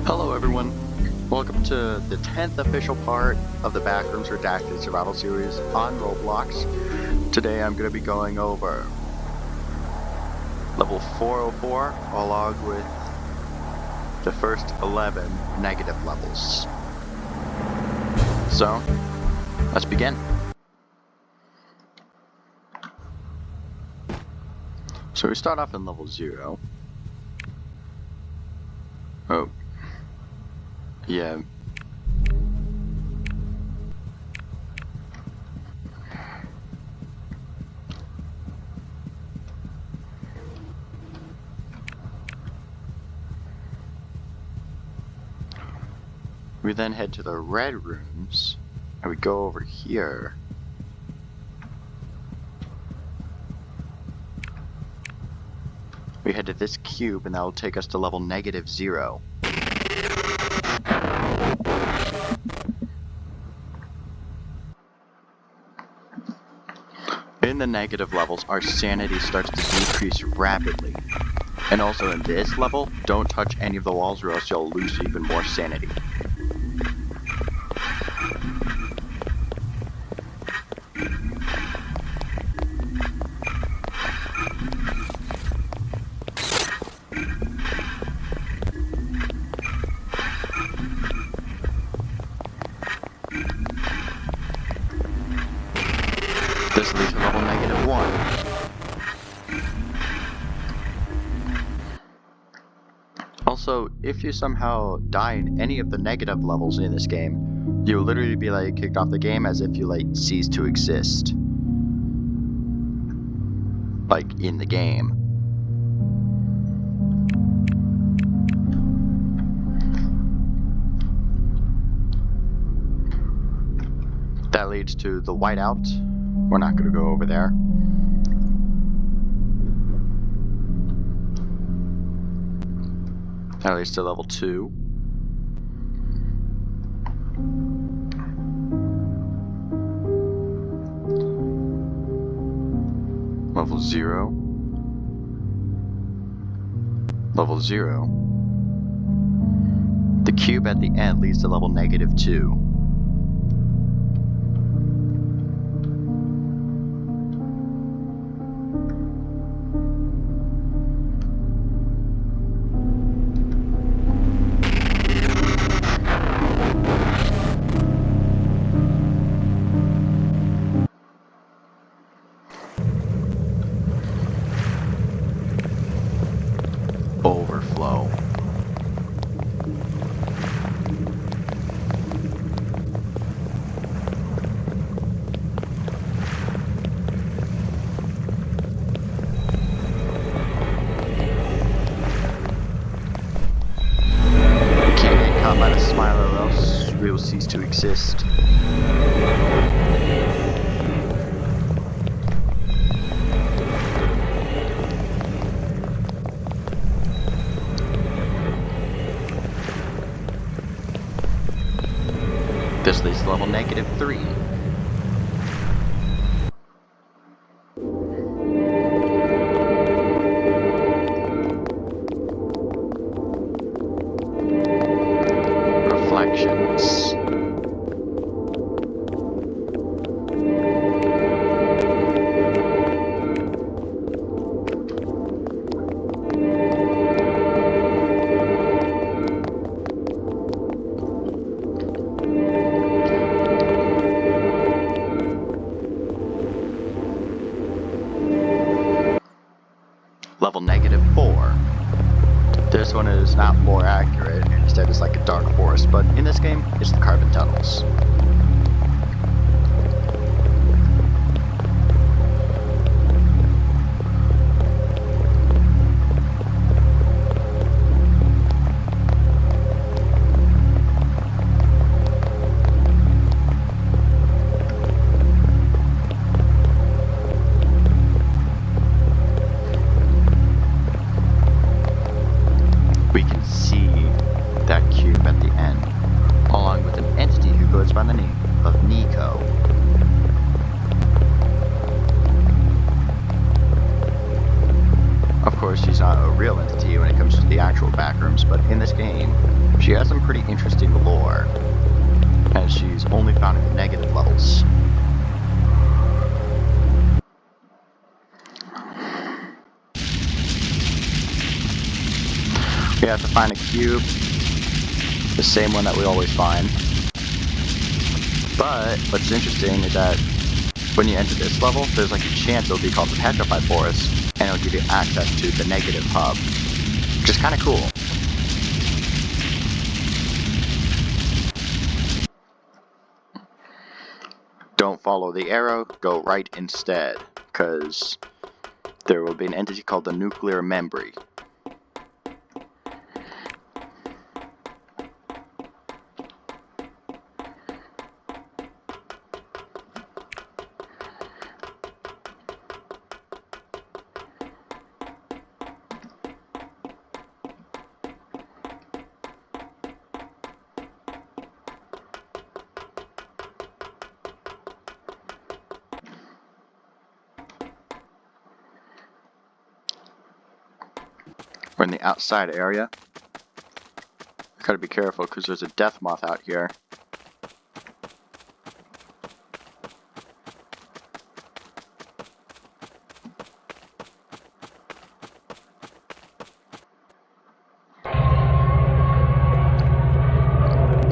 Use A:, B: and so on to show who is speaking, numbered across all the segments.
A: Hello everyone, welcome to the 10th official part of the Backrooms Redacted survival series on Roblox. Today I'm going to be going over level 404 along with the first 11 negative levels. So, let's begin. So we start off in level 0. Oh. Yeah. We then head to the red rooms, and we go over here. We head to this cube, and that will take us to level -0. In the negative levels, our sanity starts to decrease rapidly. And also in this level, don't touch any of the walls or else you'll lose even more sanity. This leads to level -1. Also, if you somehow die in any of the negative levels in this game, you'll literally be like kicked off the game as if you like cease to exist. Like in the game. That leads to the whiteout. We're not going to go over there. That leads to level 2. Level 0. Level 0. The cube at the end leads to level -2. Overflow. We can't get caught by the smile or else we will cease to exist. This leads to level -3. Reflections. Level -4. This one is not more accurate, and instead it's like a dark forest, but in this game, it's the carbon tunnels. We can see that cube at the end, along with an entity who goes by the name of Nico. Of course, she's not a real entity when it comes to the actual Backrooms, but in this game, She has some pretty interesting lore, and she's only found in the negative levels. We have to find a cube, the same one that we always find. But what's interesting is that when you enter this level, there's like a chance it'll be called the Petrified Forest, and it'll give you access to the negative hub, which is kind of cool. Don't follow the arrow, go right instead, because there will be an entity called the Nuclear Membry. We're in the outside area. Gotta be careful because there's a death moth out here.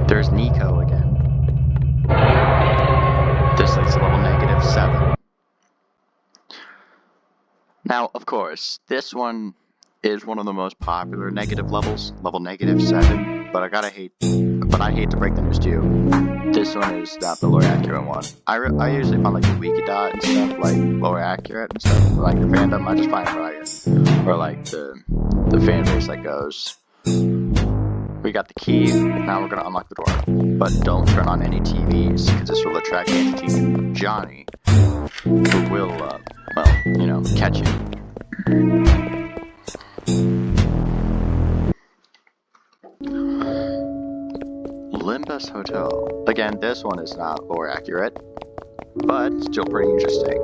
A: There's Nico again. This leads to level -7. Now, of course, this one is one of the most popular negative levels, level -7, but I hate to break the news to you. This one is not the lore accurate one. I usually find like the wiki dot and stuff, like lore accurate and stuff, like the fandom, I just find it right. Or like the fan base that goes. We got the key, now we're gonna unlock the door. But don't turn on any TVs, because this will attract Anti-Team Johnny, who will, well, you know, catch you. Limbus Hotel. Again, this one is not lore accurate, but still pretty interesting.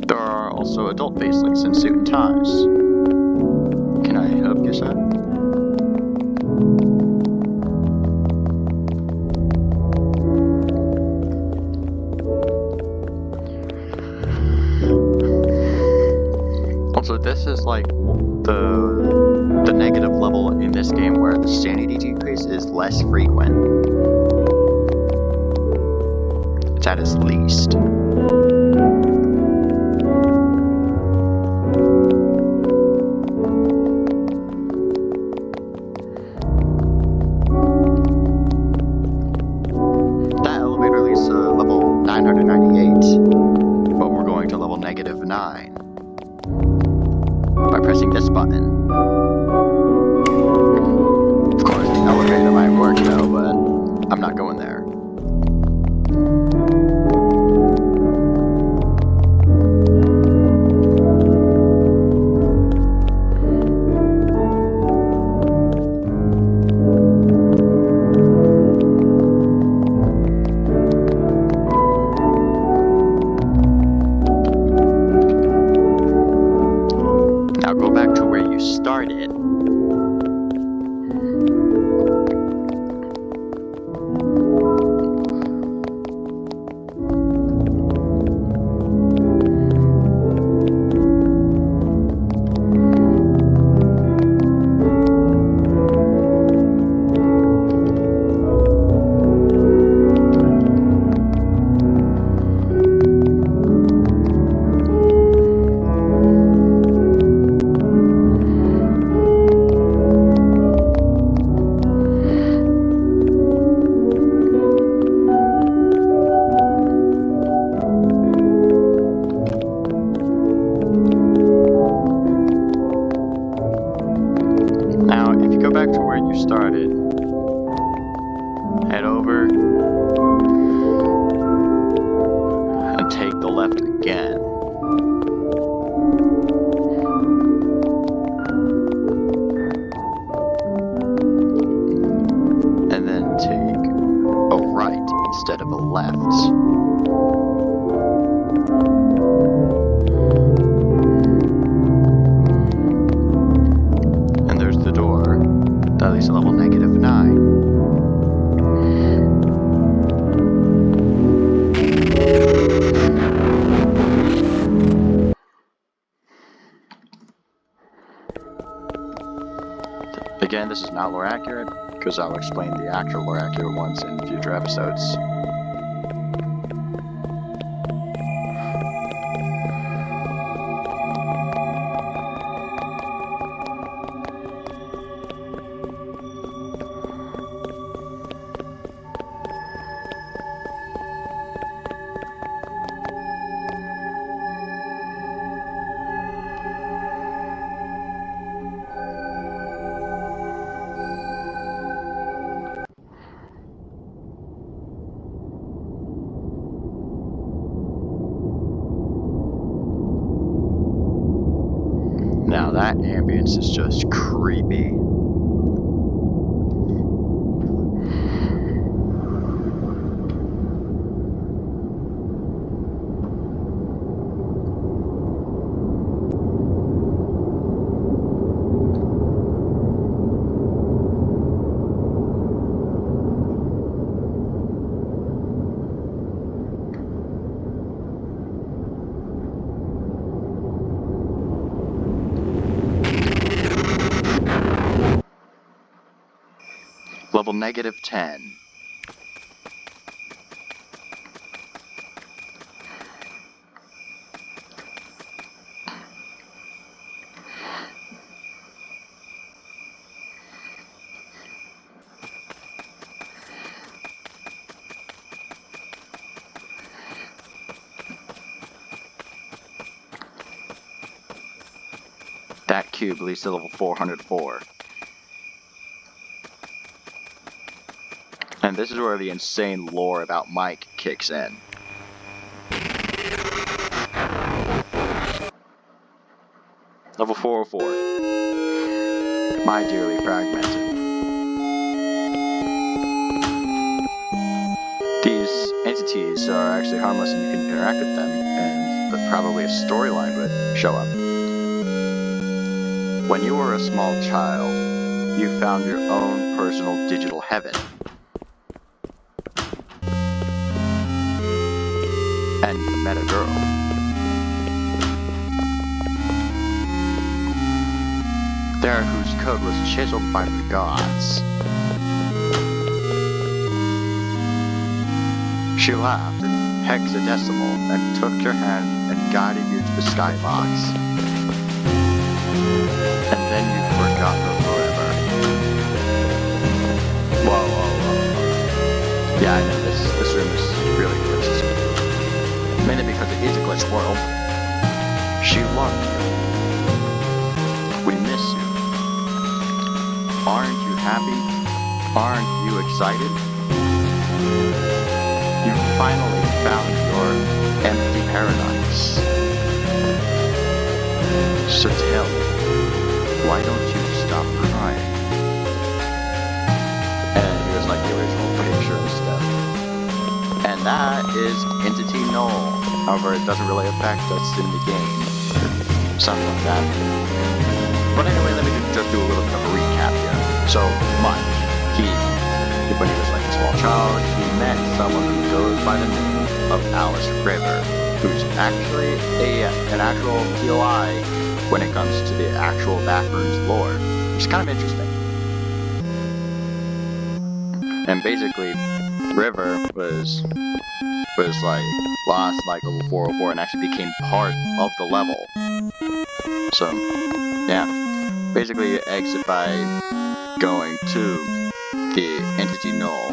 A: There are also adult facelings in suit and ties. Can I help you, sir? Also, this is like the negative level in this game where the sanity decrease is less frequent. It's at its least. That elevator leads to level 998, but we're going to level -9 by pressing this button. Of course, the elevator might work though, but I'm not going there. Now go back to where you started. Now, if you go back to where you started, head over and take the left again. left. And there's the door that leads to level -9. Again, this is not lore accurate, because I'll explain the actual lore accurate ones in future episodes. Now that ambience is just creepy. Level -10. That cube leads to level 404. And this is where the insane lore about Mike kicks in. Level 404. My dearly fragmented. These entities are actually harmless and you can interact with them, and probably a storyline would show up. When you were a small child, you found your own personal digital heaven. And you met a girl. There whose code was chiseled by the gods. She laughed in hexadecimal and took your hand and guided you to the skybox. And then you forgot her forever. Whoa. Yeah, I know this room is really glitchy. Mainly because it is a glitch world. She loved you. We miss you. Aren't you happy? Aren't you excited? You finally found your empty paradise. So tell me, why don't you stop crying? And here's like the original picture and stuff. And that is Entity Null. However, it doesn't really affect us in the game. Something like that. But anyway, let me just do a little bit of a recap here. So, Mike, when he was like a small child, he met someone who goes by the name of Alice River, who's actually an actual POI when it comes to the actual Backrooms lore, which is kind of interesting. And basically, River was like lost like level 404 and actually became part of the level. So yeah, basically you exit by going to the Entity Null.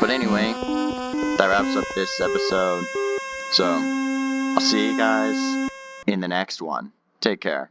A: But anyway, that wraps up this episode. So I'll see you guys in the next one. Take care.